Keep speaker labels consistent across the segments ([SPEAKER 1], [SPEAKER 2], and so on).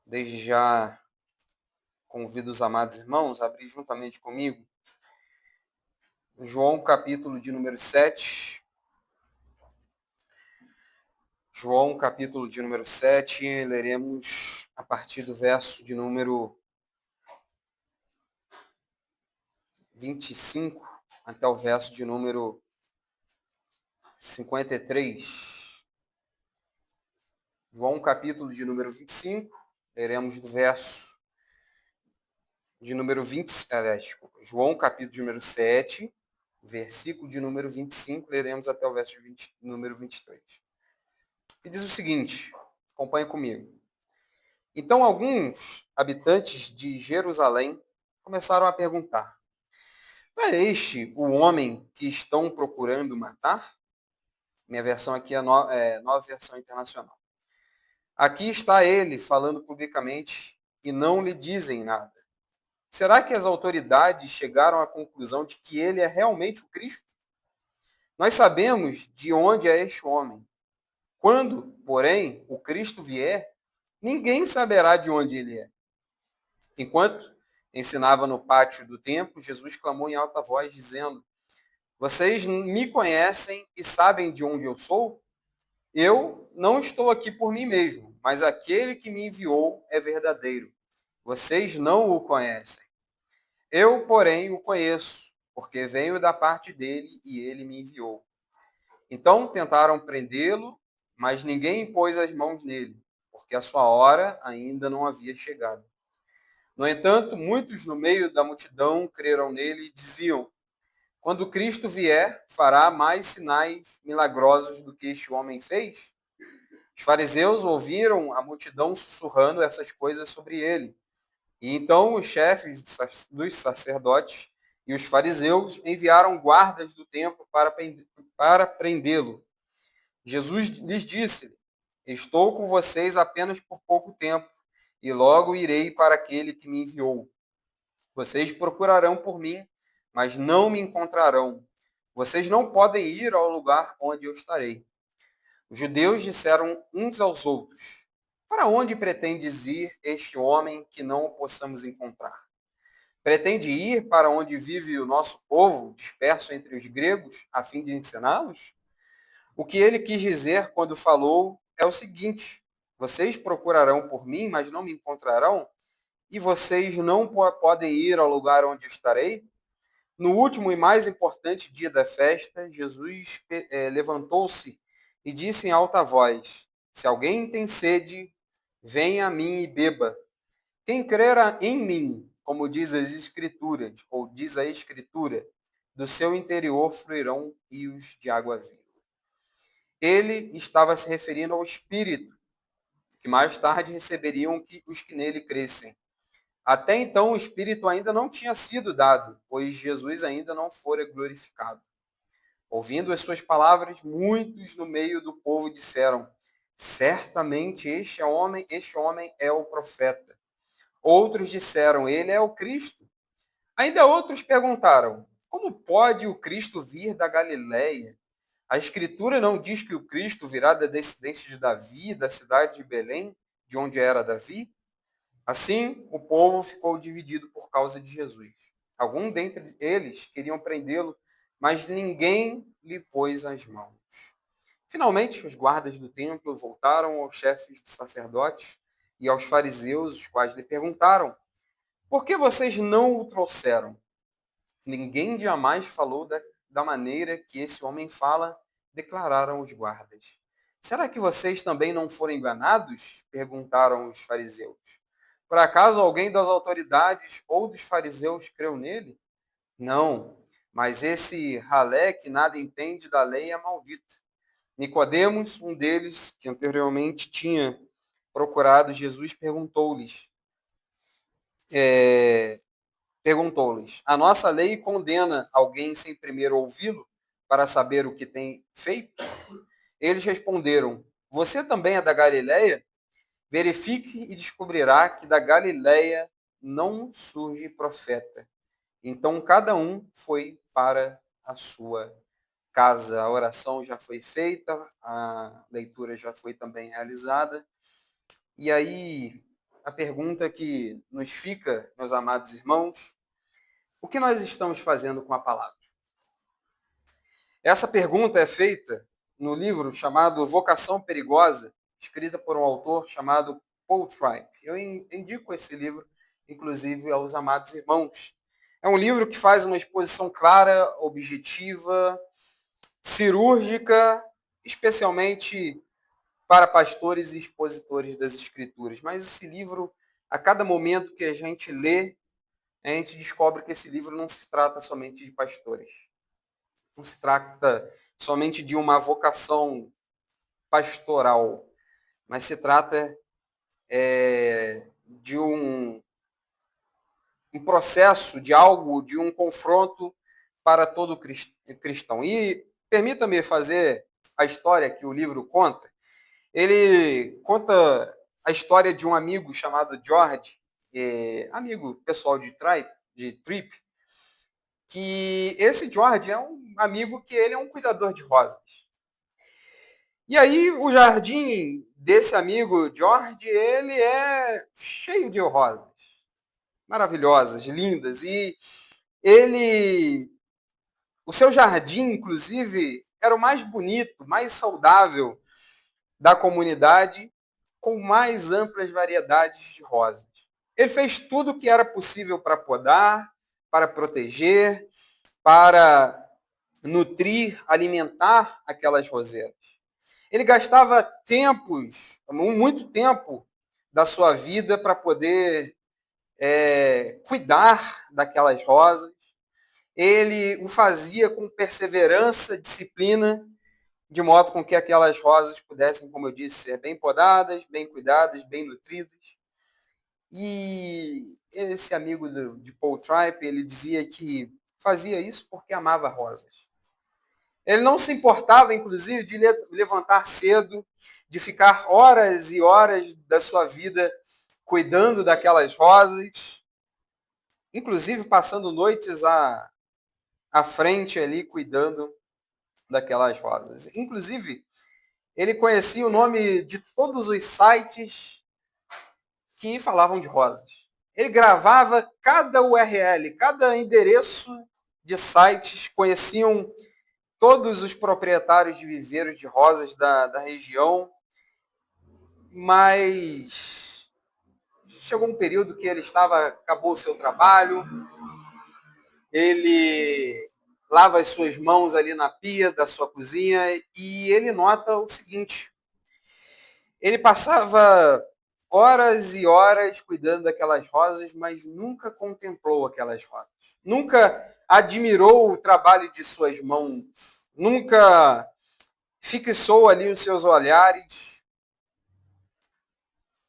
[SPEAKER 1] Desde já convido os amados irmãos a abrir juntamente comigo João capítulo de número 7. João capítulo de número 7, leremos a partir do verso de número 25 até o verso de número 53. João capítulo de número 25, leremos do verso de número 20, desculpa, João capítulo de número 7, versículo de número 25, leremos até o verso de número 23. Que diz o seguinte, acompanhe comigo. Então alguns habitantes de Jerusalém começaram a perguntar: não é este o homem que estão procurando matar? Minha versão aqui é nova versão internacional. Aqui está ele falando publicamente e não lhe dizem nada. Será que as autoridades chegaram à conclusão de que ele é realmente o Cristo? Nós sabemos de onde é este homem. Quando, porém, o Cristo vier, ninguém saberá de onde ele é. Enquanto ensinava no pátio do templo, Jesus clamou em alta voz, dizendo: vocês me conhecem e sabem de onde eu sou? Eu não estou aqui por mim mesmo, mas aquele que me enviou é verdadeiro. Vocês não o conhecem. Eu, porém, o conheço, porque venho da parte dele e ele me enviou. Então tentaram prendê-lo, mas ninguém pôs as mãos nele, porque a sua hora ainda não havia chegado. No entanto, muitos no meio da multidão creram nele e diziam: quando Cristo vier, fará mais sinais milagrosos do que este homem fez? Os fariseus ouviram a multidão sussurrando essas coisas sobre ele. E então os chefes dos sacerdotes e os fariseus enviaram guardas do templo para prendê-lo. Jesus lhes disse: estou com vocês apenas por pouco tempo, e logo irei para aquele que me enviou. Vocês procurarão por mim, mas não me encontrarão. Vocês não podem ir ao lugar onde eu estarei. Os judeus disseram uns aos outros: para onde pretendes ir este homem que não o possamos encontrar? Pretende ir para onde vive o nosso povo, disperso entre os gregos, a fim de ensiná-los? O que ele quis dizer quando falou é o seguinte: vocês procurarão por mim, mas não me encontrarão? E vocês não podem ir ao lugar onde estarei? No último e mais importante dia da festa, Jesus levantou-se e disse em alta voz: se alguém tem sede, venha a mim e beba. Quem crer em mim, como diz as Escrituras, ou diz a Escritura, do seu interior fluirão rios de água viva. Ele estava se referindo ao Espírito, que mais tarde receberiam os que nele crescem. Até então, o Espírito ainda não tinha sido dado, pois Jesus ainda não fora glorificado. Ouvindo as suas palavras, muitos no meio do povo disseram: certamente este homem é o profeta. Outros disseram: ele é o Cristo. Ainda outros perguntaram: como pode o Cristo vir da Galileia? A Escritura não diz que o Cristo virá da descendência de Davi, da cidade de Belém, de onde era Davi? Assim, o povo ficou dividido por causa de Jesus. Alguns dentre eles queriam prendê-lo, mas ninguém lhe pôs as mãos. Finalmente, os guardas do templo voltaram aos chefes dos sacerdotes e aos fariseus, os quais lhe perguntaram: por que vocês não o trouxeram? Ninguém jamais falou da maneira que esse homem fala, declararam os guardas. Será que vocês também não foram enganados? Perguntaram os fariseus. Por acaso alguém das autoridades ou dos fariseus creu nele? Não, mas esse ralé que nada entende da lei é maldito. Nicodemos, um deles, que anteriormente tinha procurado Jesus, perguntou-lhes: a nossa lei condena alguém sem primeiro ouvi-lo para saber o que tem feito? Eles responderam: você também é da Galileia? Verifique e descobrirá que da Galileia não surge profeta. Então cada um foi para a sua casa. A oração já foi feita, a leitura já foi também realizada. E aí a pergunta que nos fica, meus amados irmãos: o que nós estamos fazendo com a palavra? Essa pergunta é feita no livro chamado Vocação Perigosa, escrita por um autor chamado Paul Tripp. Eu indico esse livro, inclusive, aos amados irmãos. É um livro que faz uma exposição clara, objetiva, cirúrgica, especialmente para pastores e expositores das Escrituras. Mas esse livro, a cada momento que a gente lê, a gente descobre que esse livro não se trata somente de pastores. Não se trata somente de uma vocação pastoral, mas se trata de um processo, de algo, de um confronto para todo cristão. E permita-me fazer a história que o livro conta. Ele conta a história de um amigo chamado George, amigo pessoal de Tripp, que esse George é um amigo que ele é um cuidador de rosas. E aí o jardim desse amigo George, ele é cheio de rosas, maravilhosas, lindas, e o seu jardim, inclusive, era o mais bonito, mais saudável da comunidade, com mais amplas variedades de rosas. Ele fez tudo o que era possível para podar, para proteger, para nutrir, alimentar aquelas roseiras. Ele gastava muito tempo da sua vida para poder cuidar daquelas rosas. Ele o fazia com perseverança, disciplina, de modo com que aquelas rosas pudessem, como eu disse, ser bem podadas, bem cuidadas, bem nutridas. E esse amigo de Paul Tripp, ele dizia que fazia isso porque amava rosas. Ele não se importava, inclusive, de levantar cedo, de ficar horas e horas da sua vida cuidando daquelas rosas, inclusive passando noites à frente ali, cuidando daquelas rosas. Inclusive, ele conhecia o nome de todos os sites que falavam de rosas. Ele gravava cada URL, cada endereço de sites, conheciam todos os proprietários de viveiros de rosas da região, mas chegou um período que ele acabou o seu trabalho, ele lava as suas mãos ali na pia da sua cozinha e ele nota o seguinte: ele passava horas e horas cuidando daquelas rosas, mas nunca contemplou aquelas rosas. Nunca admirou o trabalho de suas mãos. Nunca fixou ali os seus olhares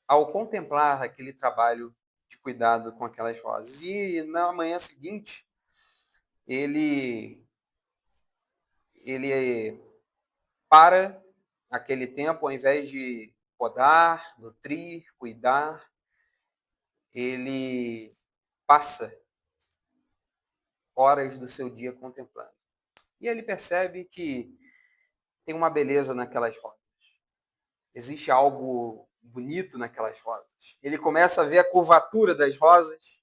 [SPEAKER 1] ao contemplar aquele trabalho de cuidado com aquelas rosas. E na manhã seguinte, ele para aquele tempo, ao invés de podar, nutrir, cuidar, ele passa horas do seu dia contemplando. E ele percebe que tem uma beleza naquelas rosas. Existe algo bonito naquelas rosas. Ele começa a ver a curvatura das rosas.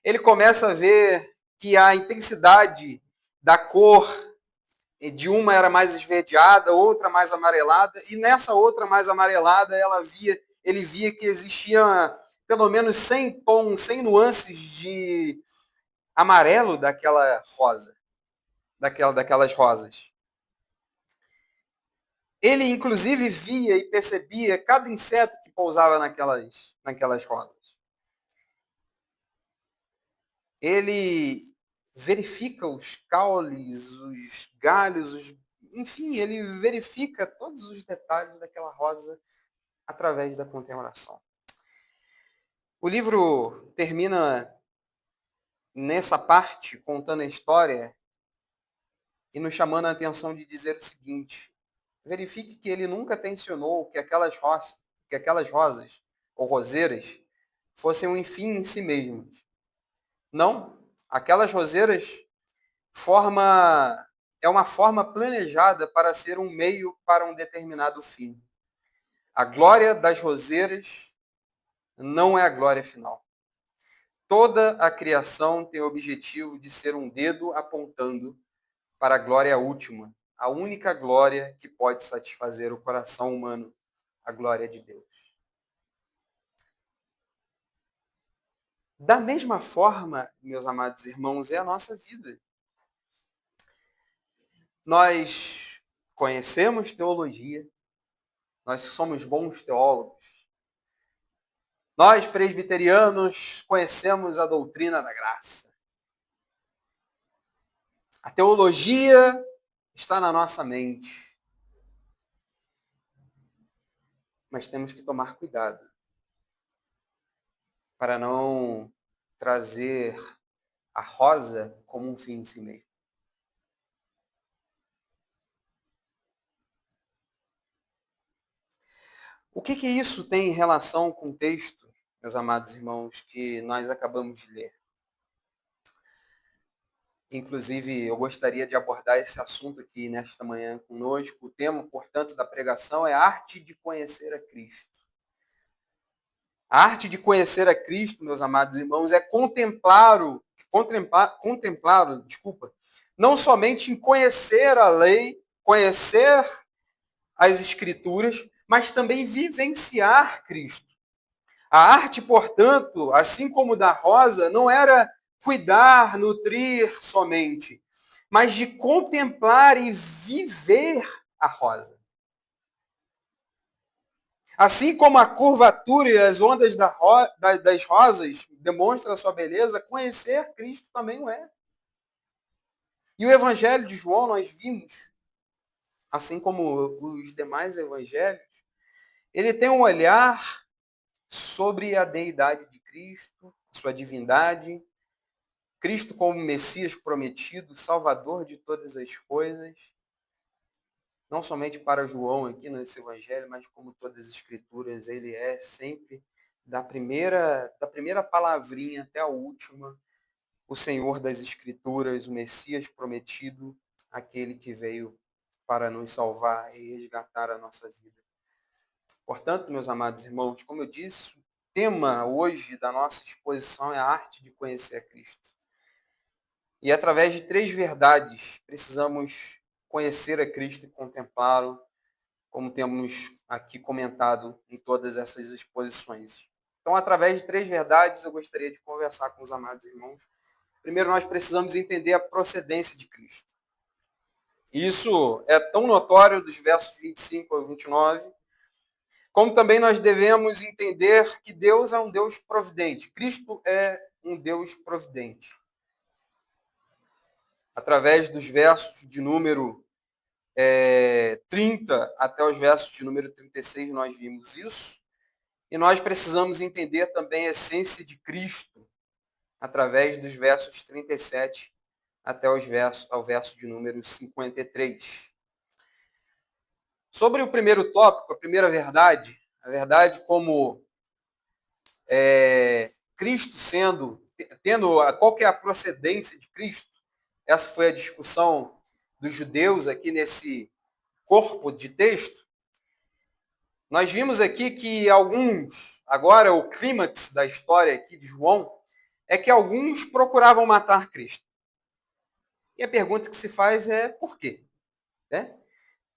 [SPEAKER 1] Ele começa a ver que a intensidade da cor de uma era mais esverdeada, outra mais amarelada, e nessa outra mais amarelada ele via que existia pelo menos 100 tons, 100 nuances de amarelo daquela rosa, daquelas rosas. Ele, inclusive, via e percebia cada inseto que pousava naquelas rosas. Ele verifica os caules, os galhos, enfim, ele verifica todos os detalhes daquela rosa através da contemplação. O livro termina nessa parte, contando a história e nos chamando a atenção de dizer o seguinte: verifique que ele nunca tensionou que aquelas rosas ou roseiras fossem um fim em si mesmas. Não, aquelas roseiras é uma forma planejada para ser um meio para um determinado fim. A glória das roseiras não é a glória final. Toda a criação tem o objetivo de ser um dedo apontando para a glória última, a única glória que pode satisfazer o coração humano, a glória de Deus. Da mesma forma, meus amados irmãos, é a nossa vida. Nós conhecemos teologia, nós somos bons teólogos. Nós, presbiterianos, conhecemos a doutrina da graça. A teologia está na nossa mente. Mas temos que tomar cuidado para não trazer a rosa como um fim em si mesmo. O que isso tem em relação com o texto, meus amados irmãos, que nós acabamos de ler? Inclusive, eu gostaria de abordar esse assunto aqui nesta manhã conosco. O tema, portanto, da pregação é a arte de conhecer a Cristo. A arte de conhecer a Cristo, meus amados irmãos, é contemplá-lo, não somente em conhecer a lei, conhecer as Escrituras, mas também vivenciar Cristo. A arte, portanto, assim como da rosa, não era cuidar, nutrir somente, mas de contemplar e viver a rosa. Assim como a curvatura e as ondas das rosas demonstram a sua beleza, conhecer Cristo também o é. E o Evangelho de João nós vimos, assim como os demais evangelhos, ele tem um olhar sobre a deidade de Cristo, sua divindade, Cristo como Messias prometido, Salvador de todas as coisas, não somente para João aqui nesse evangelho, mas como todas as escrituras, ele é sempre da primeira palavrinha até a última, o Senhor das Escrituras, o Messias prometido, aquele que veio para nos salvar e resgatar a nossa vida. Portanto, meus amados irmãos, como eu disse, o tema hoje da nossa exposição é a arte de conhecer a Cristo. E através de 3 verdades, precisamos conhecer a Cristo e contemplá-lo, como temos aqui comentado em todas essas exposições. Então, através de 3 verdades, eu gostaria de conversar com os amados irmãos. Primeiro, nós precisamos entender a procedência de Cristo. Isso é tão notório dos versos 25 ao 29, como também nós devemos entender que Deus é um Deus providente. Cristo é um Deus providente. Através dos versos de número 30 até os versos de número 36, nós vimos isso. E nós precisamos entender também a essência de Cristo, através dos versos 37 até ao verso de número 53. Sobre o primeiro tópico, a primeira verdade, a verdade como Cristo qual que é a procedência de Cristo? Essa foi a discussão dos judeus aqui nesse corpo de texto. Nós vimos aqui que agora o clímax da história aqui de João, é que alguns procuravam matar Cristo. E a pergunta que se faz é por quê? Né?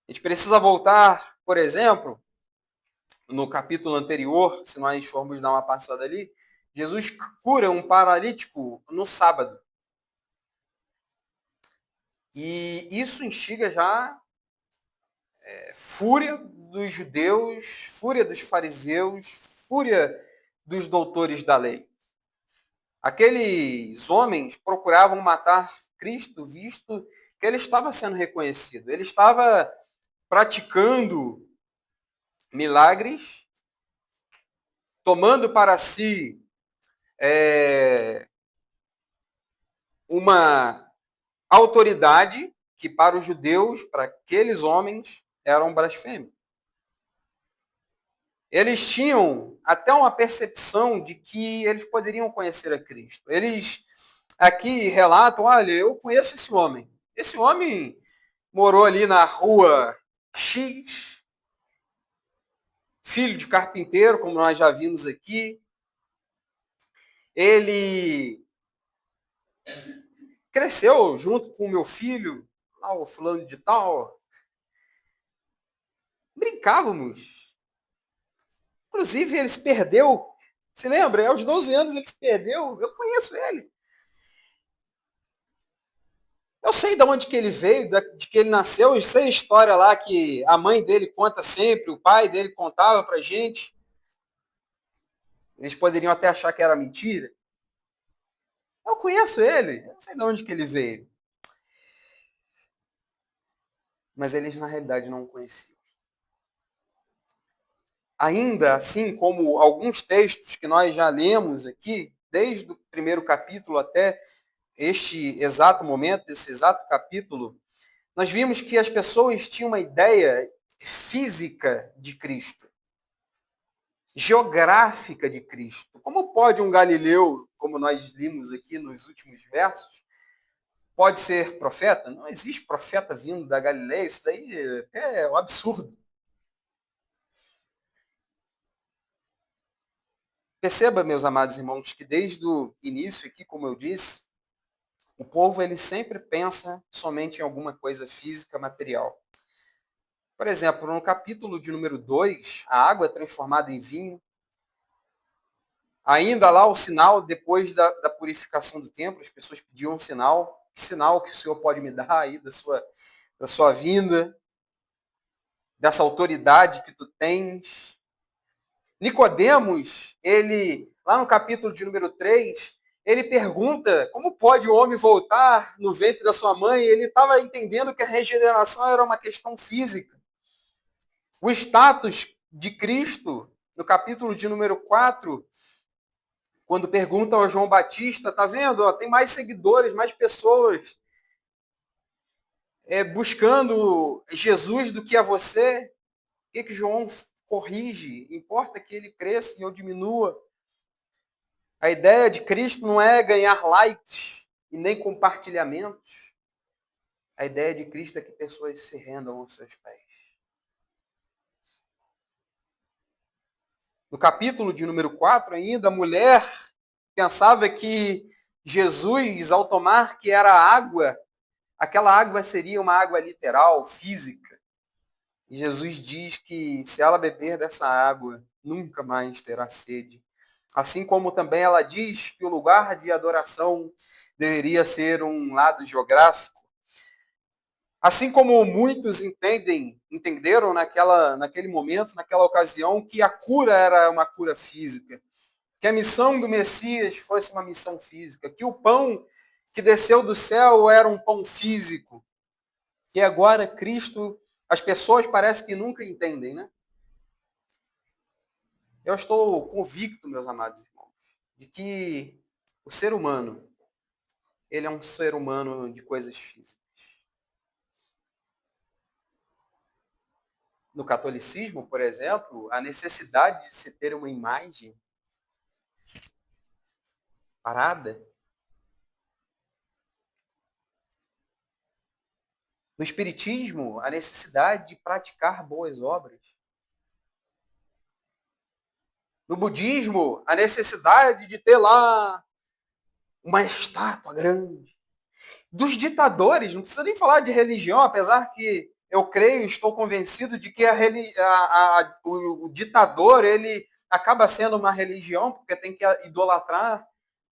[SPEAKER 1] A gente precisa voltar, por exemplo, no capítulo anterior, se nós formos dar uma passada ali, Jesus cura um paralítico no sábado. E isso instiga já fúria dos judeus, fúria dos fariseus, fúria dos doutores da lei. Aqueles homens procuravam matar Cristo, visto que ele estava sendo reconhecido. Ele estava praticando milagres, tomando para si uma autoridade que para os judeus, para aqueles homens, eram blasfêmia. Eles tinham até uma percepção de que eles poderiam conhecer a Cristo. Eles aqui relatam, olha, eu conheço esse homem. Esse homem morou ali na rua X, filho de carpinteiro, como nós já vimos aqui. ele cresceu junto com o meu filho, lá o fulano de tal. Brincávamos. Inclusive, ele se perdeu. Se lembra? Aos 12 anos ele se perdeu. Eu conheço ele. Eu sei de onde que ele veio, de que ele nasceu. Eu sei a história lá que a mãe dele conta sempre, o pai dele contava pra gente. Eles poderiam até achar que era mentira. Eu conheço ele. Eu sei de onde que ele veio. Mas eles, na realidade, não o conheciam. Ainda assim, como alguns textos que nós já lemos aqui, desde o primeiro capítulo até este exato momento, esse exato capítulo, nós vimos que as pessoas tinham uma ideia física de Cristo, geográfica de Cristo. Como pode um galileu, como nós limos aqui nos últimos versos, pode ser profeta? Não existe profeta vindo da Galileia, isso daí é um absurdo. Perceba, meus amados irmãos, que desde o início aqui, como eu disse, o povo ele sempre pensa somente em alguma coisa física, material. Por exemplo, no capítulo de número 2, a água é transformada em vinho. Ainda lá o sinal, depois da purificação do templo, as pessoas pediam um sinal. Que sinal que o Senhor pode me dar aí da sua vinda, dessa autoridade que tu tens? Nicodemos, ele, lá no capítulo de número 3, ele pergunta como pode o homem voltar no ventre da sua mãe? Ele estava entendendo que a regeneração era uma questão física. O status de Cristo, no capítulo de número 4, quando pergunta ao João Batista, tá vendo? Ó, tem mais seguidores, mais pessoas buscando Jesus do que a você. O que João corrige? Importa que ele cresça e eu diminua. A ideia de Cristo não é ganhar likes e nem compartilhamentos. A ideia de Cristo é que pessoas se rendam aos seus pés. No capítulo de número 4 ainda, a mulher pensava que Jesus, ao tomar que era água, aquela água seria uma água literal, física. E Jesus diz que se ela beber dessa água, nunca mais terá sede. Assim como também ela diz que o lugar de adoração deveria ser um lado geográfico. Assim como muitos entenderam naquele momento, naquela ocasião, que a cura era uma cura física, que a missão do Messias fosse uma missão física, que o pão que desceu do céu era um pão físico, que agora Cristo, as pessoas parecem que nunca entendem, né? Eu estou convicto, meus amados irmãos, de que o ser humano, ele é um ser humano de coisas físicas. No catolicismo, por exemplo, a necessidade de se ter uma imagem parada. No espiritismo, a necessidade de praticar boas obras. No budismo, a necessidade de ter lá uma estátua grande. Dos ditadores, não precisa nem falar de religião, apesar que eu creio, estou convencido de que o ditador ele acaba sendo uma religião, porque tem que idolatrar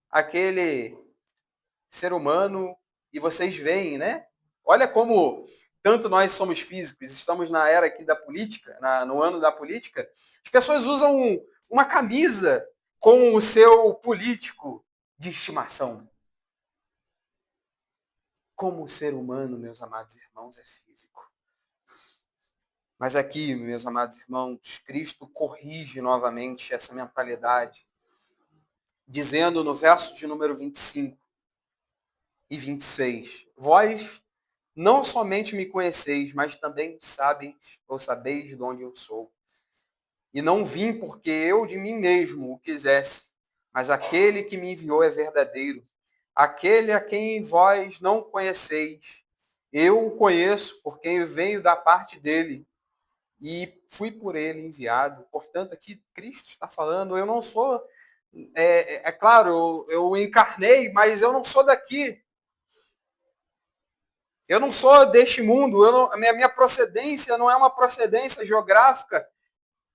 [SPEAKER 1] aquele ser humano, e vocês veem, né? Olha como tanto nós somos físicos, estamos na era aqui da política, no ano da política, as pessoas usam uma camisa com o seu político de estimação. Como o ser humano, meus amados irmãos, é físico. Mas aqui, meus amados irmãos, Cristo corrige novamente essa mentalidade, dizendo no verso de número 25 e 26, vós não somente me conheceis, mas também sabeis de onde eu sou. E não vim porque eu de mim mesmo o quisesse, mas aquele que me enviou é verdadeiro, aquele a quem vós não conheceis. Eu o conheço, porque eu venho da parte dele e fui por ele enviado. Portanto, aqui Cristo está falando, eu não sou É claro, eu encarnei, mas eu não sou daqui. Eu não sou deste mundo. A minha procedência não é uma procedência geográfica.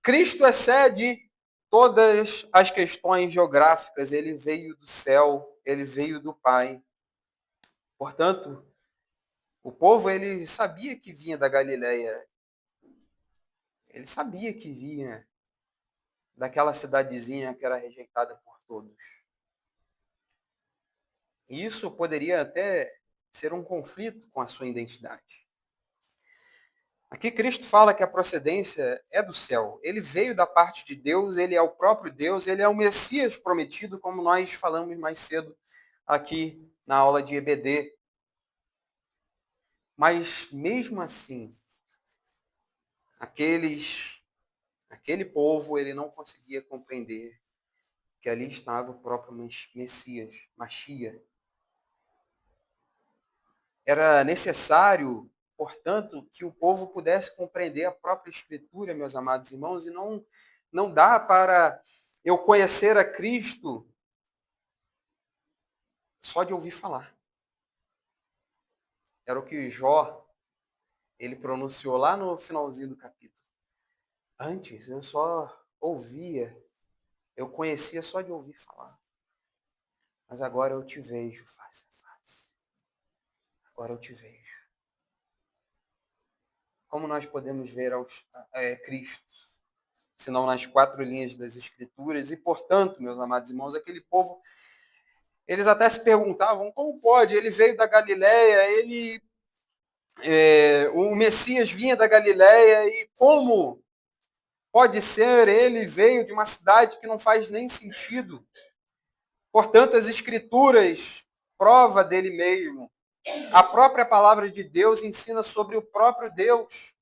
[SPEAKER 1] Cristo excede todas as questões geográficas. Ele veio do céu, ele veio do Pai. Portanto, o povo ele sabia que vinha da Galileia. Ele sabia que vinha daquela cidadezinha que era rejeitada por todos. E isso poderia até ser um conflito com a sua identidade. Aqui Cristo fala que a procedência é do céu. Ele veio da parte de Deus, ele é o próprio Deus, ele é o Messias prometido, como nós falamos mais cedo aqui na aula de EBD. Mas mesmo assim, aquele povo, ele não conseguia compreender que ali estava o próprio Messias, Machia. Era necessário, portanto, que o povo pudesse compreender a própria Escritura, meus amados irmãos, e não dá para eu conhecer a Cristo só de ouvir falar. Era o que Jó, ele pronunciou lá no finalzinho do capítulo. Antes, eu só ouvia, eu conhecia só de ouvir falar. Mas agora eu te vejo face a face. Agora eu te vejo. Como nós podemos ver Cristo? Senão nas 4 linhas das Escrituras. E, portanto, meus amados irmãos, aquele povo, eles até se perguntavam, como pode? Ele veio da Galileia, o Messias vinha da Galileia, e como pode ser? Ele veio de uma cidade que não faz nem sentido. Portanto, as Escrituras prova dele mesmo. A própria palavra de Deus ensina sobre o próprio Deus.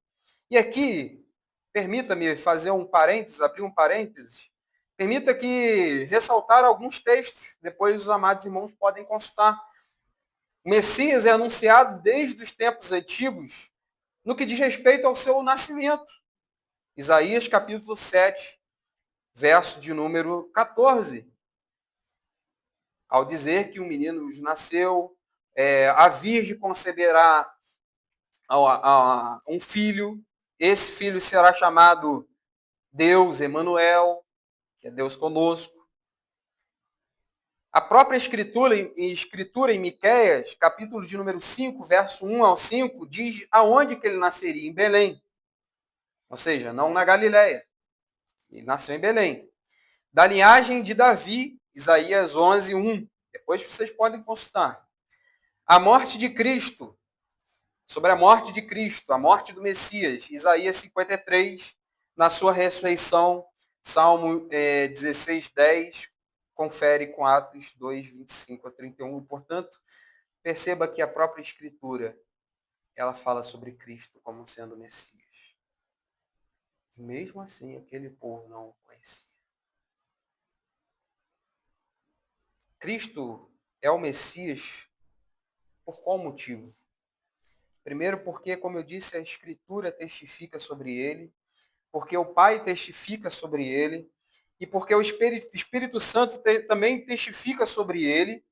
[SPEAKER 1] E aqui, permita-me fazer um parênteses, abrir um parênteses. Permita que ressaltar alguns textos, depois os amados irmãos podem consultar. O Messias é anunciado desde os tempos antigos no que diz respeito ao seu nascimento. Isaías capítulo 7, verso de número 14. Ao dizer que um menino nasceu, a Virgem conceberá um filho, esse filho será chamado Deus Emanuel, que é Deus conosco. A própria escritura em Miqueias, capítulo de número 5, verso 1 ao 5, diz aonde que ele nasceria, em Belém. Ou seja, não na Galileia. Ele nasceu em Belém. Da linhagem de Davi, Isaías 11, 1. Depois vocês podem consultar. A morte de Cristo, sobre a morte de Cristo, a morte do Messias, Isaías 53, na sua ressurreição, Salmo 16, 10, confere com Atos 2, 25 a 31. Portanto, perceba que a própria Escritura, ela fala sobre Cristo como sendo o Messias. Mesmo assim, aquele povo não o conhecia. Cristo é o Messias por qual motivo? Primeiro, porque, como eu disse, a Escritura testifica sobre ele, porque o Pai testifica sobre ele, e porque o Espírito Santo também testifica sobre ele,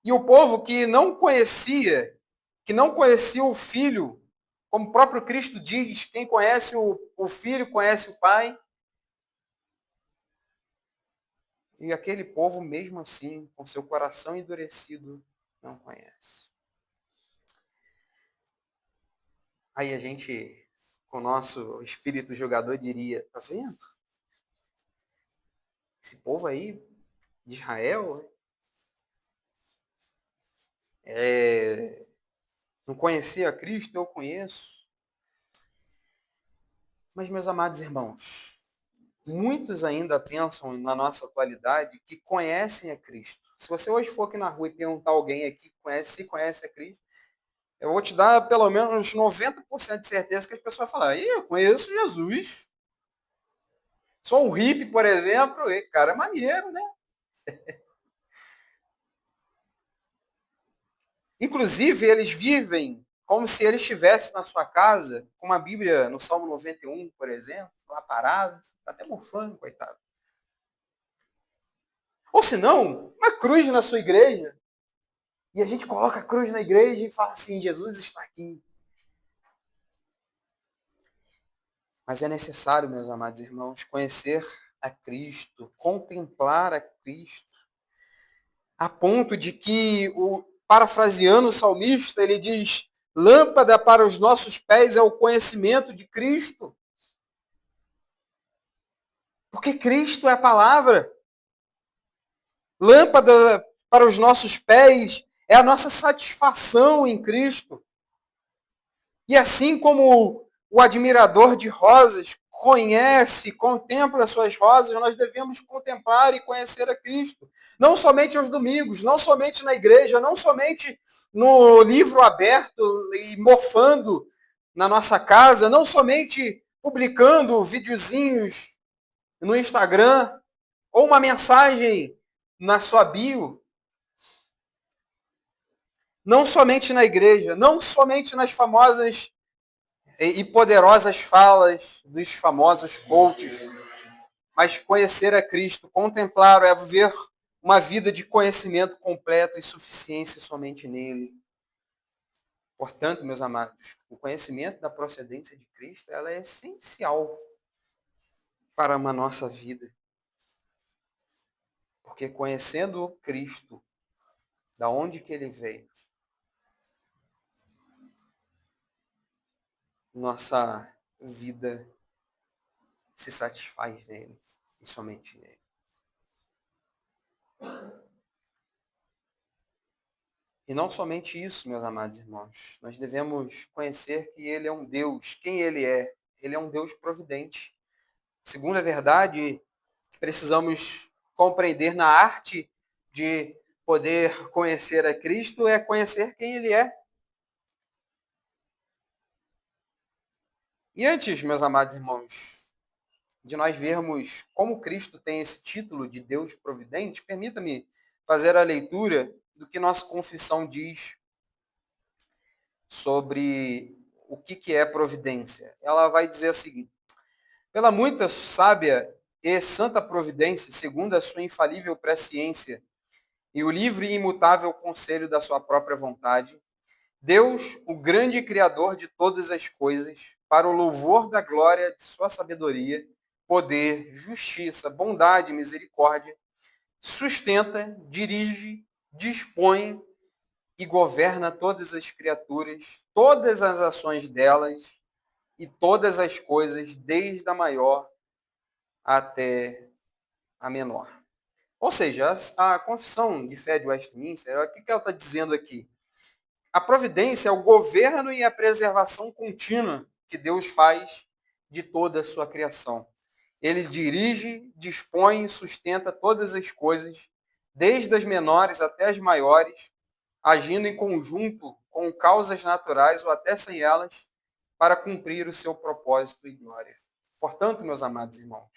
[SPEAKER 1] e o povo que não conhecia o Filho, como o próprio Cristo diz, quem conhece o Filho conhece o Pai, e aquele povo, mesmo assim, com seu coração endurecido, não conhece. Aí a gente, com o nosso espírito jogador, diria, tá vendo? Esse povo aí, de Israel, não conhecia Cristo, eu conheço. Mas, meus amados irmãos, muitos ainda pensam na nossa atualidade que conhecem a Cristo. Se você hoje for aqui na rua e perguntar a alguém aqui que se conhece a Cristo, eu vou te dar pelo menos 90% de certeza que as pessoas vão falar, eu conheço Jesus. Sou um hippie, por exemplo, e cara, é maneiro, né? Inclusive, eles vivem como se ele estivesse na sua casa, com uma Bíblia no Salmo 91, por exemplo, lá parado, tá até mofando, coitado. Ou se não, uma cruz na sua igreja. E a gente coloca a cruz na igreja e fala assim, Jesus está aqui. Mas é necessário, meus amados irmãos, conhecer a Cristo, contemplar a Cristo, a ponto de que, parafraseando o salmista, ele diz, lâmpada para os nossos pés é o conhecimento de Cristo. Porque Cristo é a palavra. Lâmpada para os nossos pés é a nossa satisfação em Cristo. E assim como o admirador de rosas conhece, contempla as suas rosas, nós devemos contemplar e conhecer a Cristo. Não somente aos domingos, não somente na igreja, não somente no livro aberto e mofando na nossa casa, não somente publicando videozinhos no Instagram ou uma mensagem na sua bio. Não somente na igreja, não somente nas famosas e poderosas falas dos famosos coaches, mas conhecer a Cristo, contemplar, é viver uma vida de conhecimento completo e suficiência somente nele. Portanto, meus amados, o conhecimento da procedência de Cristo, ela é essencial para uma nossa vida. Porque conhecendo o Cristo, da onde que ele veio, nossa vida se satisfaz nele e somente nele. E não somente isso, meus amados irmãos. Nós devemos conhecer que ele é um Deus. Quem ele é? Ele é um Deus providente. Segunda verdade que precisamos compreender na arte de poder conhecer a Cristo é conhecer quem ele é. E antes, meus amados irmãos, de nós vermos como Cristo tem esse título de Deus providente, permita-me fazer a leitura do que nossa confissão diz sobre o que é providência. Ela vai dizer o seguinte: pela muita sábia e santa providência, segundo a sua infalível presciência e o livre e imutável conselho da sua própria vontade, Deus, o grande Criador de todas as coisas, para o louvor da glória de sua sabedoria, poder, justiça, bondade e misericórdia, sustenta, dirige, dispõe e governa todas as criaturas, todas as ações delas e todas as coisas, desde a maior até a menor. Ou seja, a confissão de fé de Westminster, o que ela está dizendo aqui? A providência é o governo e a preservação contínua que Deus faz de toda a sua criação. Ele dirige, dispõe e sustenta todas as coisas, desde as menores até as maiores, agindo em conjunto com causas naturais ou até sem elas, para cumprir o seu propósito e glória. Portanto, meus amados irmãos,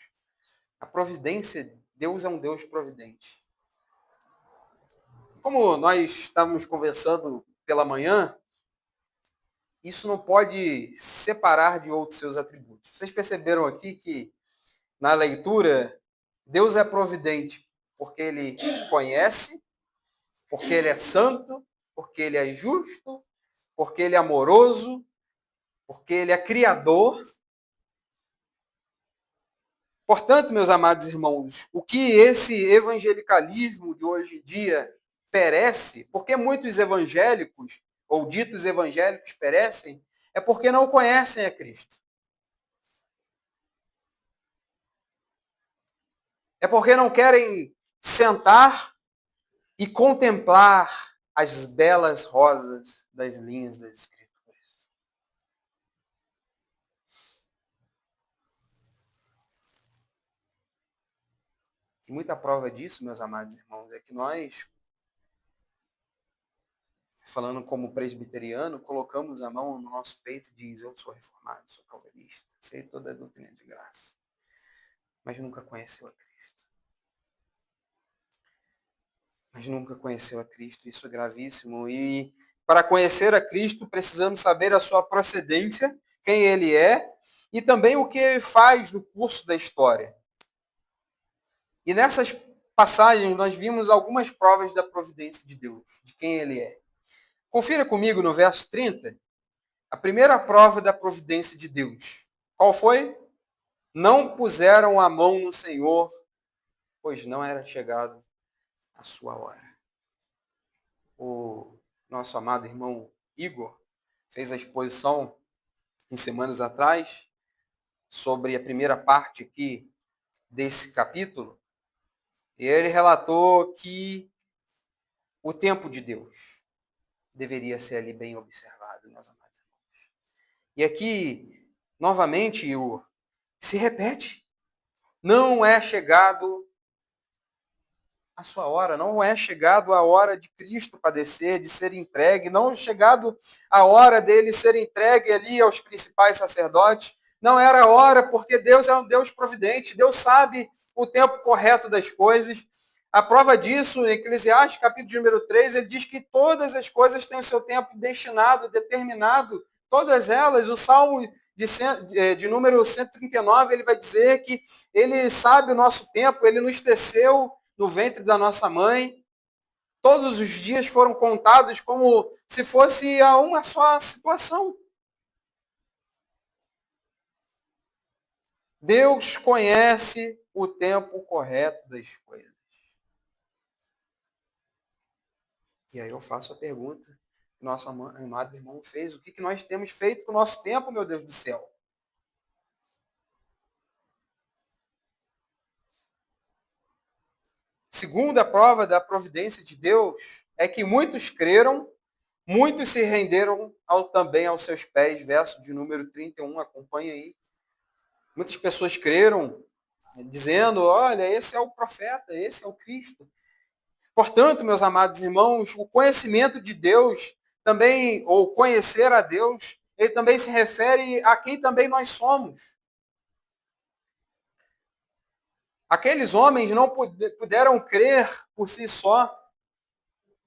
[SPEAKER 1] a providência, Deus é um Deus providente. Como nós estávamos conversando pela manhã, isso não pode separar de outros seus atributos. Vocês perceberam aqui que, na leitura, Deus é providente porque ele conhece, porque ele é santo, porque ele é justo, porque ele é amoroso, porque ele é criador. Portanto, meus amados irmãos, o que esse evangelicalismo de hoje em dia perece, porque muitos evangélicos, ou ditos evangélicos, perecem, é porque não conhecem a Cristo. É porque não querem sentar e contemplar as belas rosas das linhas das Escrituras. E muita prova disso, meus amados irmãos, é que nós, falando como presbiteriano, colocamos a mão no nosso peito e diz: eu sou reformado, sou calvinista, sei toda a doutrina de graça, mas nunca conheceu a Cristo. Mas nunca conheceu a Cristo, isso é gravíssimo. E para conhecer a Cristo, precisamos saber a sua procedência, quem ele é, e também o que ele faz no curso da história. E nessas passagem, nós vimos algumas provas da providência de Deus, de quem ele é. Confira comigo no verso 30, a primeira prova da providência de Deus. Qual foi? Não puseram a mão no Senhor, pois não era chegado a sua hora. O nosso amado irmão Igor fez a exposição em semanas atrás sobre a primeira parte aqui desse capítulo, e ele relatou que o tempo de Deus deveria ser ali bem observado, meus amados irmãos. E aqui, novamente, se repete. Não é chegado a sua hora, não é chegado a hora de Cristo padecer, de ser entregue, não é chegado a hora dele ser entregue ali aos principais sacerdotes. Não era a hora, porque Deus é um Deus providente, Deus sabe o tempo correto das coisas. A prova disso, em Eclesiastes, capítulo de número 3, ele diz que todas as coisas têm o seu tempo destinado, determinado, todas elas. O Salmo de número 139, ele vai dizer que ele sabe o nosso tempo, ele nos teceu no ventre da nossa mãe. Todos os dias foram contados como se fosse a uma só situação. Deus conhece o tempo correto das coisas. E aí eu faço a pergunta que nosso amado irmão fez: o que nós temos feito com o nosso tempo, meu Deus do céu? Segunda prova da providência de Deus é que muitos creram, muitos se renderam também aos seus pés. Verso de número 31, acompanha aí. Muitas pessoas creram, dizendo: olha, esse é o profeta, esse é o Cristo. Portanto, meus amados irmãos, o conhecimento de Deus também, ou conhecer a Deus, ele também se refere a quem também nós somos. Aqueles homens não puderam crer por si só.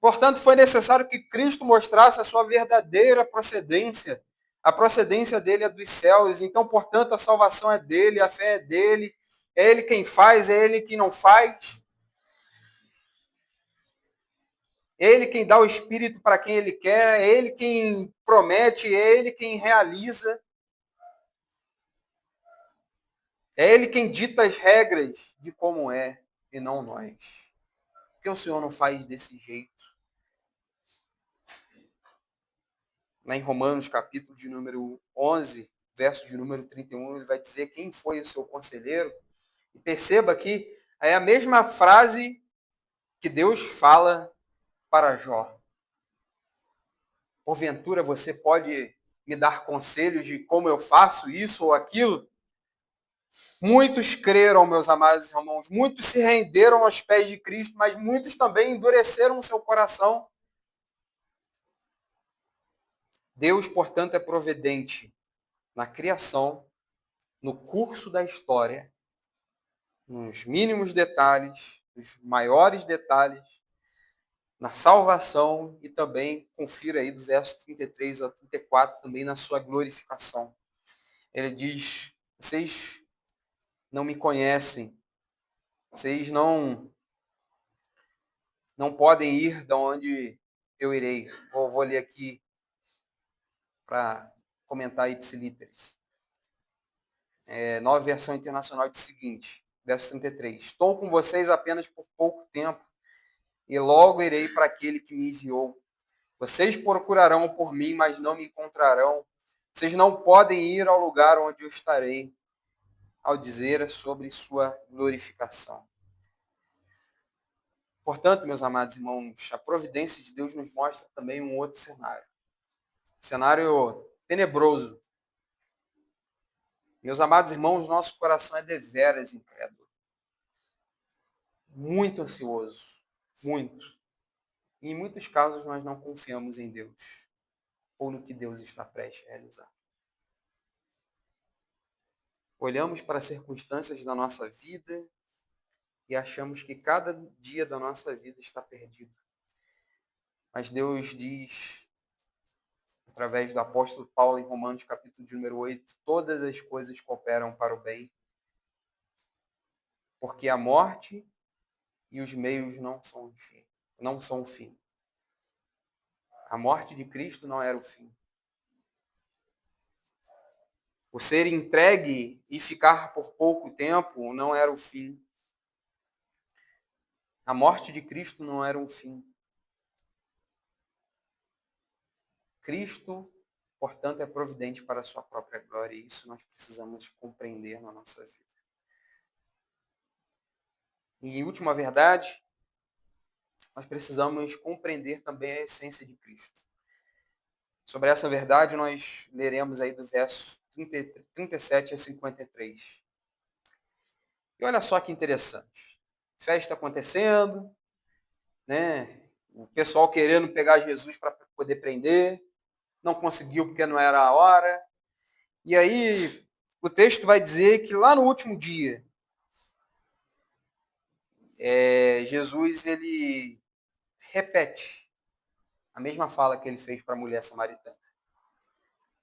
[SPEAKER 1] Portanto, foi necessário que Cristo mostrasse a sua verdadeira procedência. A procedência dele é dos céus. Então, portanto, a salvação é dele, a fé é dele. É ele quem faz, é ele quem não faz. É ele quem dá o Espírito para quem ele quer. É ele quem promete, é ele quem realiza. É ele quem dita as regras de como é, e não nós. Por que o Senhor não faz desse jeito? Lá em Romanos, capítulo de número 11, verso de número 31, ele vai dizer quem foi o seu conselheiro. E perceba que é a mesma frase que Deus fala para Jó. Porventura você pode me dar conselhos de como eu faço isso ou aquilo? Muitos creram, meus amados irmãos, muitos se renderam aos pés de Cristo, mas muitos também endureceram o seu coração. Deus, portanto, é providente na criação, no curso da história, nos mínimos detalhes, nos maiores detalhes, na salvação e também, confira aí do verso 33 a 34, também na sua glorificação. Ele diz: vocês não me conhecem, vocês não podem ir de onde eu irei. Vou ler aqui para comentar ipsilíteres. Nova versão internacional diz o seguinte, verso 33. Estou com vocês apenas por pouco tempo e logo irei para aquele que me enviou. Vocês procurarão por mim, mas não me encontrarão. Vocês não podem ir ao lugar onde eu estarei, ao dizer sobre sua glorificação. Portanto, meus amados irmãos, a providência de Deus nos mostra também um outro cenário. Cenário tenebroso. Meus amados irmãos, nosso coração é deveras incrédulo. Muito ansioso. Muito. E em muitos casos nós não confiamos em Deus ou no que Deus está prestes a realizar. Olhamos para as circunstâncias da nossa vida e achamos que cada dia da nossa vida está perdido. Mas Deus diz, através do apóstolo Paulo em Romanos capítulo de número 8, todas as coisas cooperam para o bem, porque a morte e os meios não são o fim. A morte de Cristo não era o fim. O ser entregue e ficar por pouco tempo não era o fim. A morte de Cristo não era um fim. Cristo, portanto, é providente para a sua própria glória, e isso nós precisamos compreender na nossa vida. E, em última verdade, nós precisamos compreender também a essência de Cristo. Sobre essa verdade, nós leremos aí do verso 37 a 53. E olha só que interessante. Festa acontecendo, né? O pessoal querendo pegar Jesus para poder prender, não conseguiu porque não era a hora. E aí o texto vai dizer que lá no último dia, Jesus ele repete a mesma fala que ele fez para a mulher samaritana.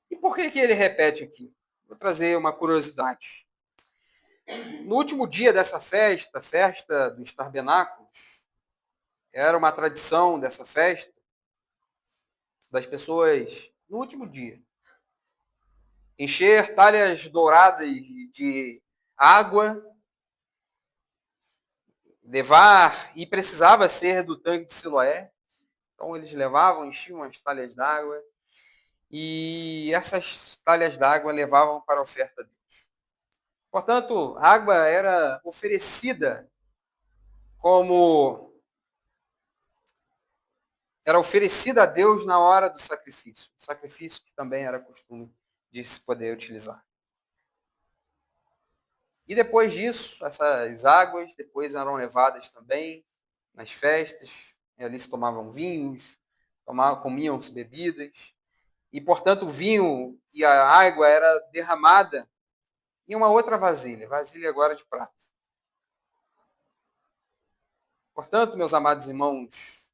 [SPEAKER 1] E por que ele repete aqui? Vou trazer uma curiosidade. No último dia dessa festa, festa dos tabernáculos, era uma tradição dessa festa das pessoas, no último dia, encher talhas douradas de água, levar, e precisava ser do tanque de Siloé. Então eles levavam, enchiam as talhas d'água, e essas talhas d'água levavam para a oferta a Deus. Portanto, a água era oferecida a Deus na hora do sacrifício. O sacrifício que também era costume de se poder utilizar. E depois disso, essas águas depois eram levadas também nas festas, e ali se tomavam vinhos, comiam-se bebidas, e portanto o vinho e a água era derramada em uma outra vasilha agora de prata. Portanto, meus amados irmãos,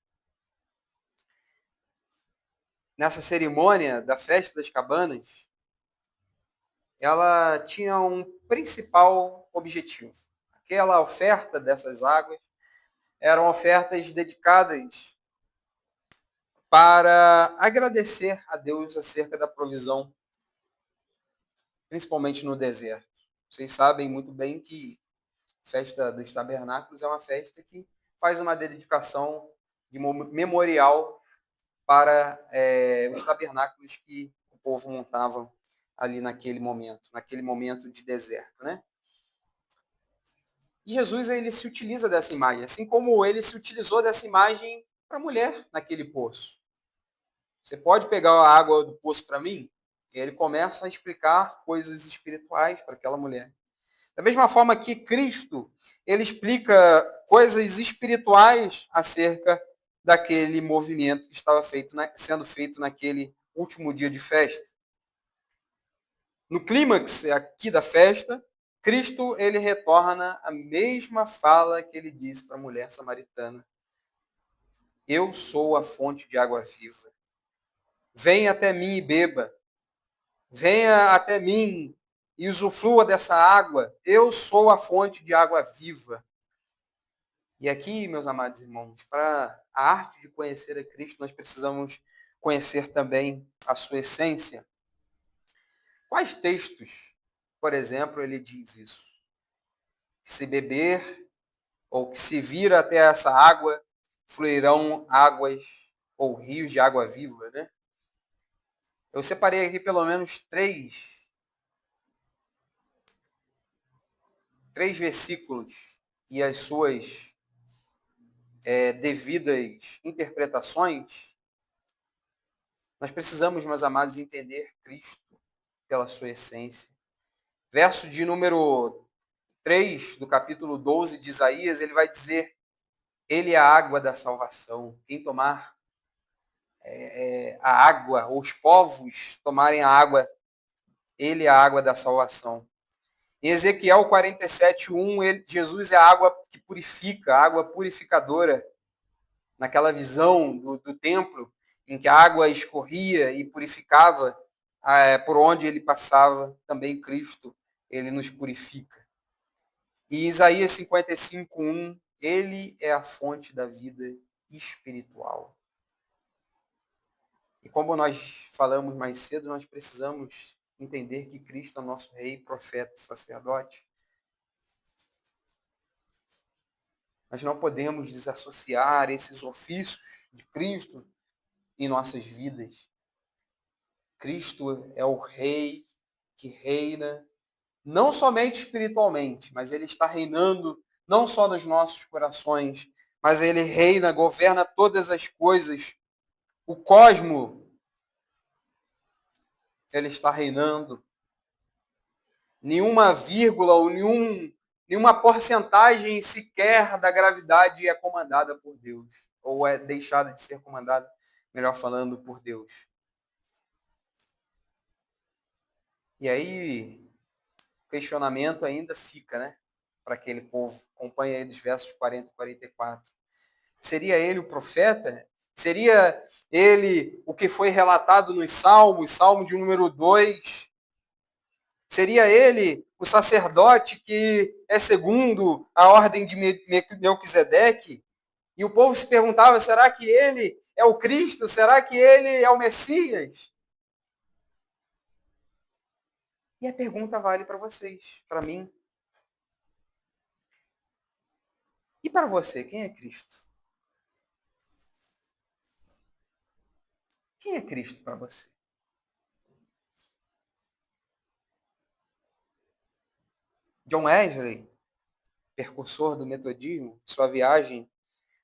[SPEAKER 1] nessa cerimônia da festa das cabanas, ela tinha um principal objetivo. Aquela oferta dessas águas eram ofertas dedicadas para agradecer a Deus acerca da provisão, principalmente no deserto. Vocês sabem muito bem que a festa dos tabernáculos é uma festa que faz uma dedicação de memorial para os tabernáculos que o povo montava ali naquele momento de deserto, né? E Jesus ele se utiliza dessa imagem, assim como ele se utilizou dessa imagem para a mulher naquele poço. Você pode pegar a água do poço para mim? E ele começa a explicar coisas espirituais para aquela mulher. Da mesma forma que Cristo, ele explica coisas espirituais acerca daquele movimento que estava sendo feito naquele último dia de festa. No clímax aqui da festa, Cristo ele retorna a mesma fala que ele disse para a mulher samaritana. Eu sou a fonte de água viva. Venha até mim e beba. Venha até mim e usufrua dessa água. Eu sou a fonte de água viva. E aqui, meus amados irmãos, para a arte de conhecer a Cristo, nós precisamos conhecer também a sua essência. Quais textos, por exemplo, ele diz isso? Que se beber ou que se vir até essa água, fluirão águas ou rios de água viva, né? Eu separei aqui pelo menos três versículos e as suas devidas interpretações. Nós precisamos, meus amados, entender Cristo pela sua essência. Verso de número 3 do capítulo 12 de Isaías, ele vai dizer, ele é a água da salvação. Quem tomar a água, ou os povos tomarem a água, ele é a água da salvação. Em Ezequiel 47:1, Jesus é a água que purifica, a água purificadora. Naquela visão do templo, em que a água escorria e purificava por onde ele passava, também Cristo, ele nos purifica. E em Isaías 55:1, Ele é a fonte da vida espiritual. E como nós falamos mais cedo, nós precisamos entender que Cristo é nosso rei, profeta e sacerdote. Nós não podemos desassociar esses ofícios de Cristo em nossas vidas. Cristo é o rei que reina não somente espiritualmente, mas ele está reinando não só nos nossos corações, mas ele reina, governa todas as coisas. O cosmo, ele está reinando. Nenhuma vírgula ou nenhuma porcentagem sequer da gravidade é comandada por Deus, ou é deixada de ser comandada, melhor falando, por Deus. E aí, o questionamento ainda fica, né? Para aquele povo. Acompanha aí dos versos 40 e 44. Seria ele o profeta? Seria ele o que foi relatado nos Salmos, Salmo de número 2? Seria ele o sacerdote que é segundo a ordem de Melquisedeque? E o povo se perguntava, será que ele é o Cristo? Será que ele é o Messias? E a pergunta vale para vocês, para mim. E para você, quem é Cristo? Quem é Cristo para você? John Wesley, precursor do metodismo, sua viagem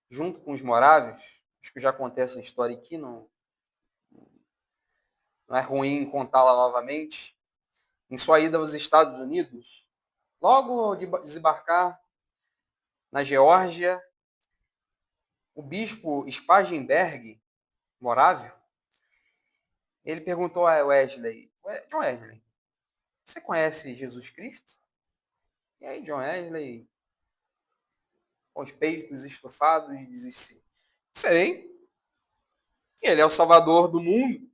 [SPEAKER 1] junto com os morávios, acho que eu já contei essa história aqui, não é ruim contá-la novamente, em sua ida aos Estados Unidos, logo ao desembarcar na Geórgia, o bispo Spargenberg, morávio, ele perguntou a Wesley, John Wesley, você conhece Jesus Cristo? E aí John Wesley, com os peitos estufados, disse, sei, ele é o salvador do mundo.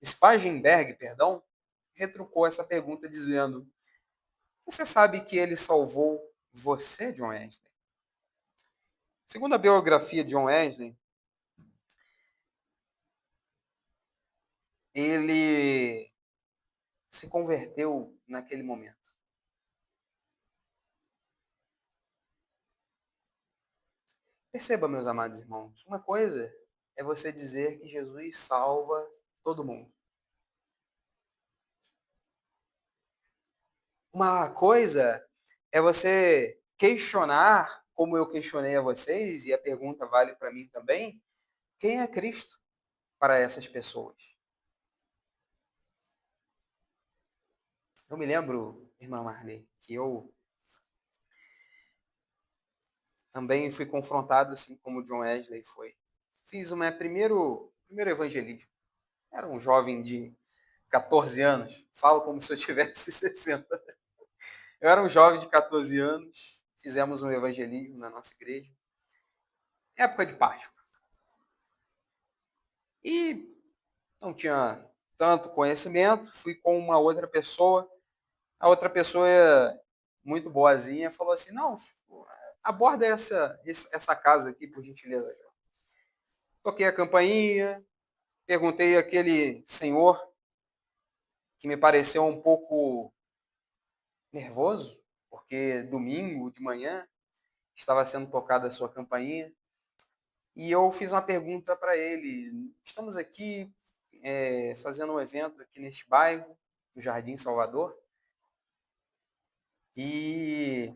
[SPEAKER 1] Spargenberg, perdão, retrucou essa pergunta dizendo, você sabe que ele salvou você, John Wesley? Segundo a biografia de John Wesley, ele se converteu naquele momento. Perceba, meus amados irmãos, uma coisa é você dizer que Jesus salva todo mundo. Uma coisa é você questionar, como eu questionei a vocês, e a pergunta vale para mim também, quem é Cristo para essas pessoas? Eu me lembro, irmã Marley, que eu também fui confrontado, assim como John Wesley foi. Fiz o meu primeiro evangelismo. Era um jovem de 14 anos. Falo como se eu tivesse 60. Eu era um jovem de 14 anos. Fizemos um evangelismo na nossa igreja. Época de Páscoa. E não tinha tanto conhecimento. Fui com uma outra pessoa. A outra pessoa, muito boazinha, falou assim, não, aborda essa casa aqui, por gentileza. Toquei a campainha, perguntei àquele senhor, que me pareceu um pouco nervoso, porque domingo de manhã estava sendo tocada a sua campainha, e eu fiz uma pergunta para ele. Estamos aqui fazendo um evento aqui neste bairro, no Jardim Salvador, e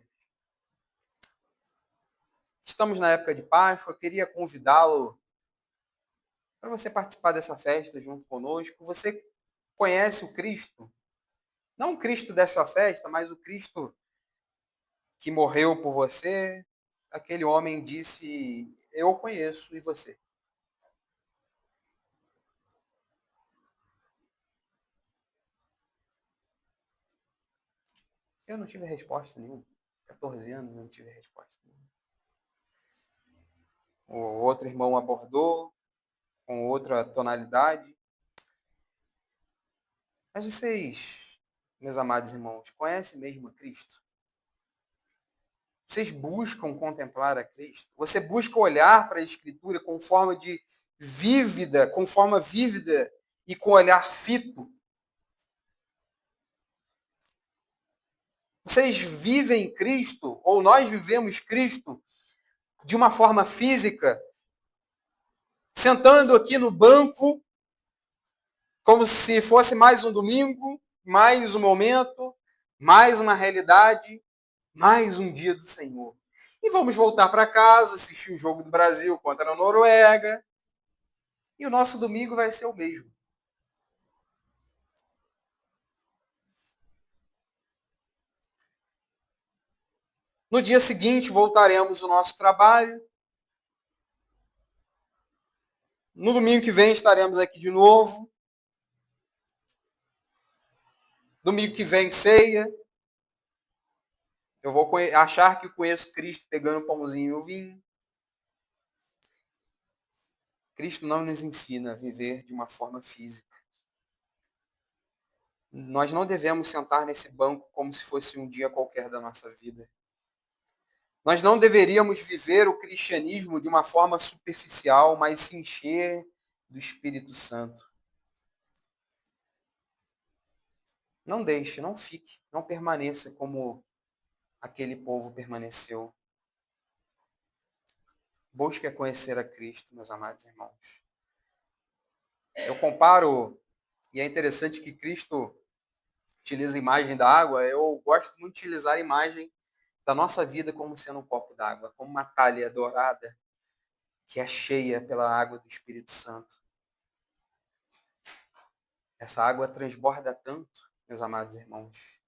[SPEAKER 1] estamos na época de Páscoa, queria convidá-lo para você participar dessa festa junto conosco. Você conhece o Cristo? Não o Cristo dessa festa, mas o Cristo que morreu por você. Aquele homem disse, eu o conheço, e você? Eu não tive resposta nenhuma. 14 anos, não tive resposta nenhuma. O outro irmão abordou com outra tonalidade. Mas vocês, meus amados irmãos, conhecem mesmo a Cristo? Vocês buscam contemplar a Cristo? Você busca olhar para a Escritura com forma vívida e com olhar fito? Vocês vivem Cristo, ou nós vivemos Cristo, de uma forma física, sentando aqui no banco, como se fosse mais um domingo, mais um momento, mais uma realidade, mais um dia do Senhor. E vamos voltar para casa, assistir o jogo do Brasil contra a Noruega, e o nosso domingo vai ser o mesmo. No dia seguinte, voltaremos ao nosso trabalho. No domingo que vem, estaremos aqui de novo. Domingo que vem, ceia. Eu vou achar que conheço Cristo pegando o pãozinho e o vinho. Cristo não nos ensina a viver de uma forma física. Nós não devemos sentar nesse banco como se fosse um dia qualquer da nossa vida. Nós não deveríamos viver o cristianismo de uma forma superficial, mas se encher do Espírito Santo. Não deixe, não fique, não permaneça como aquele povo permaneceu. Busque conhecer a Cristo, meus amados irmãos. Eu comparo, e é interessante que Cristo utiliza a imagem da água, eu gosto muito de utilizar a imagem da nossa vida como sendo um copo d'água, como uma talha dourada que é cheia pela água do Espírito Santo. Essa água transborda tanto, meus amados irmãos,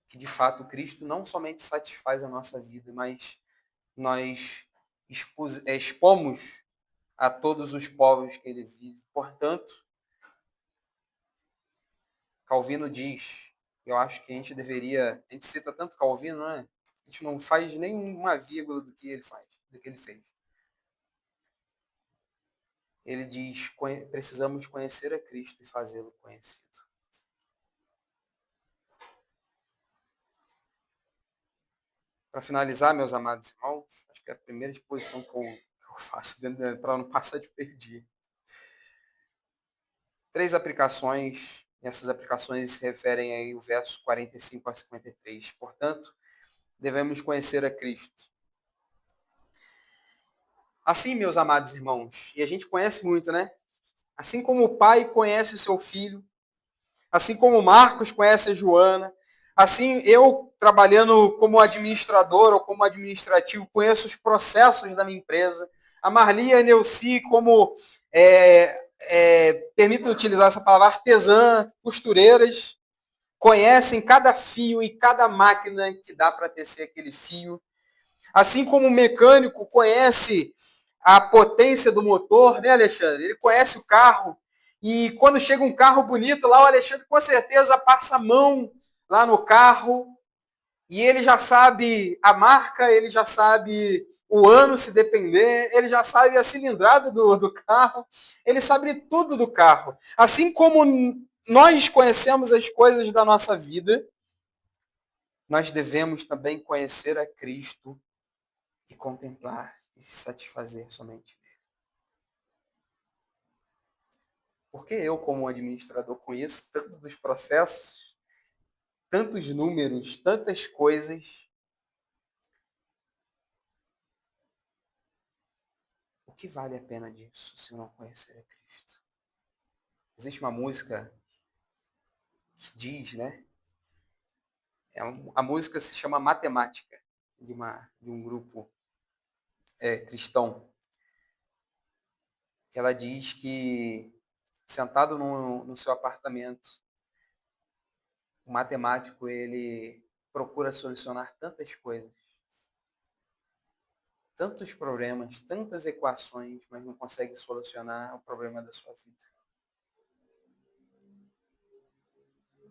[SPEAKER 1] que de fato Cristo não somente satisfaz a nossa vida, mas nós expomos a todos os povos que ele vive. Portanto, Calvino diz, eu acho que a gente cita tanto Calvino, não é? A gente não faz nem uma vírgula do que ele faz, do que ele fez. Ele diz, precisamos conhecer a Cristo e fazê-lo conhecido. Para finalizar, meus amados irmãos, acho que é a primeira exposição que eu faço para não passar de perdido. 3 aplicações, e essas aplicações se referem aí ao verso 45 a 53. Portanto, devemos conhecer a Cristo. Assim, meus amados irmãos, e a gente conhece muito, né? Assim como o pai conhece o seu filho, assim como o Marcos conhece a Joana, assim eu, trabalhando como administrador ou como administrativo, conheço os processos da minha empresa. A Marli e a Neuci, como permito utilizar essa palavra, artesã, costureiras, conhecem cada fio e cada máquina que dá para tecer aquele fio. Assim como o mecânico conhece a potência do motor, né, Alexandre? Ele conhece o carro. E quando chega um carro bonito lá, o Alexandre com certeza passa a mão lá no carro e ele já sabe a marca, ele já sabe o ano, se depender, ele já sabe a cilindrada do carro, ele sabe tudo do carro. Assim como nós conhecemos as coisas da nossa vida, nós devemos também conhecer a Cristo e contemplar e se satisfazer somente nele. Porque eu, como administrador, conheço tanto dos processos, tantos números, tantas coisas. O que vale a pena disso se eu não conhecer a Cristo? Existe uma música que diz, né? A música se chama Matemática, de um grupo cristão. Ela diz que, sentado no seu apartamento, o matemático ele procura solucionar tantas coisas, tantos problemas, tantas equações, mas não consegue solucionar o problema da sua vida.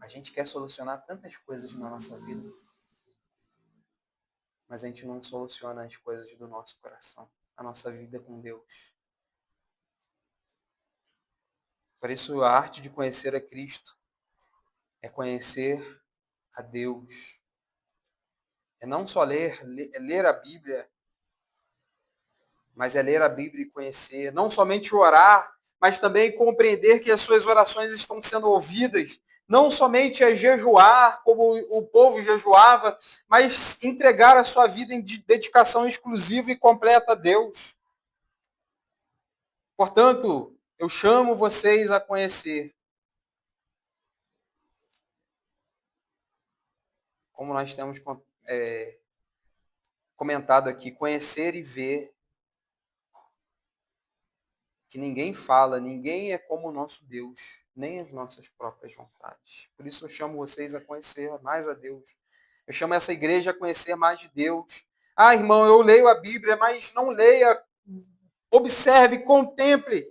[SPEAKER 1] A gente quer solucionar tantas coisas na nossa vida, mas a gente não soluciona as coisas do nosso coração, a nossa vida com Deus. Por isso, a arte de conhecer a Cristo é conhecer a Deus, É não só ler a Bíblia, mas é ler a Bíblia e conhecer. Não somente orar, mas também compreender que as suas orações estão sendo ouvidas. Não somente é jejuar, como o povo jejuava, mas entregar a sua vida em dedicação exclusiva e completa a Deus. Portanto, eu chamo vocês a conhecer, como nós temos comentado aqui, conhecer e ver que ninguém fala, ninguém é como o nosso Deus, nem as nossas próprias vontades. Por isso eu chamo vocês a conhecer mais a Deus. Eu chamo essa igreja a conhecer mais de Deus. Ah, irmão, eu leio a Bíblia, mas não leia, observe, contemple.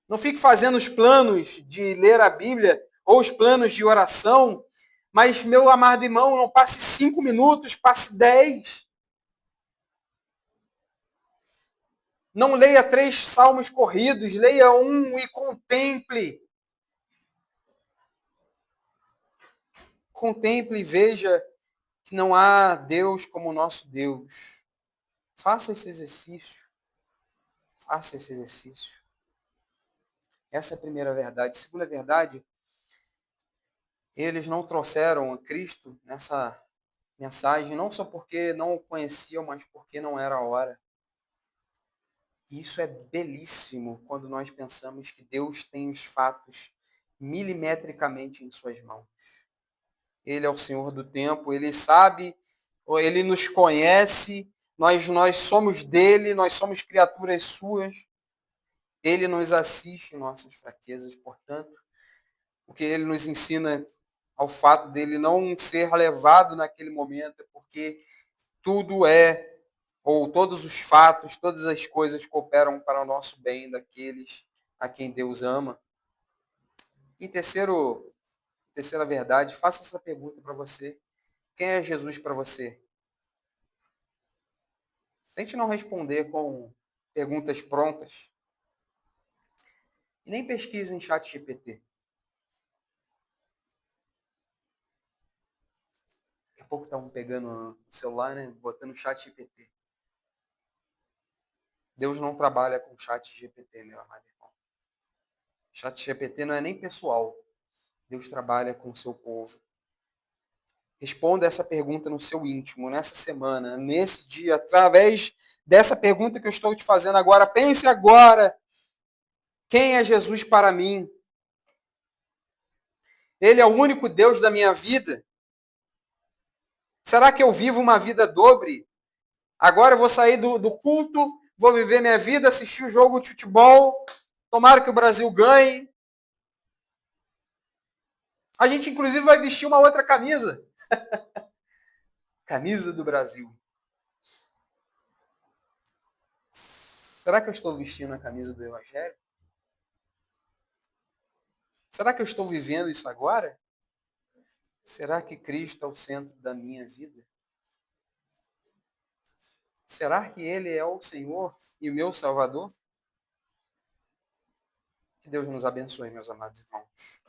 [SPEAKER 1] Não fique fazendo os planos de ler a Bíblia ou os planos de oração, mas, meu amado irmão, não passe 5 minutos, passe 10. Não leia 3 salmos corridos, leia um e contemple. Contemple e veja que não há Deus como o nosso Deus. Faça esse exercício. Faça esse exercício. Essa é a primeira verdade. Segunda verdade, eles não trouxeram a Cristo nessa mensagem, não só porque não o conheciam, mas porque não era a hora. E isso é belíssimo quando nós pensamos que Deus tem os fatos milimetricamente em suas mãos. Ele é o Senhor do tempo, Ele sabe, Ele nos conhece, nós somos dele, nós somos criaturas suas. Ele nos assiste em nossas fraquezas, portanto, o que Ele nos ensina ao fato dele não ser levado naquele momento, é porque tudo ou todos os fatos, todas as coisas cooperam para o nosso bem daqueles a quem Deus ama. E terceira verdade, faça essa pergunta para você. Quem é Jesus para você? Tente não responder com perguntas prontas. E nem pesquise em chat GPT. Daqui a pouco estavam pegando o celular, né? Botando chat GPT. Deus não trabalha com chat GPT, meu amado irmão. Chat GPT não é nem pessoal. Deus trabalha com o seu povo. Responda essa pergunta no seu íntimo, nessa semana, nesse dia, através dessa pergunta que eu estou te fazendo agora. Pense agora, quem é Jesus para mim? Ele é o único Deus da minha vida? Será que eu vivo uma vida dobre? Agora eu vou sair do culto, vou viver minha vida, assistir o jogo de futebol, tomara que o Brasil ganhe. A gente, inclusive, vai vestir uma outra camisa. Camisa do Brasil. Será que eu estou vestindo a camisa do Evangelho? Será que eu estou vivendo isso agora? Será que Cristo é o centro da minha vida? Será que Ele é o Senhor e o meu Salvador? Que Deus nos abençoe, meus amados irmãos.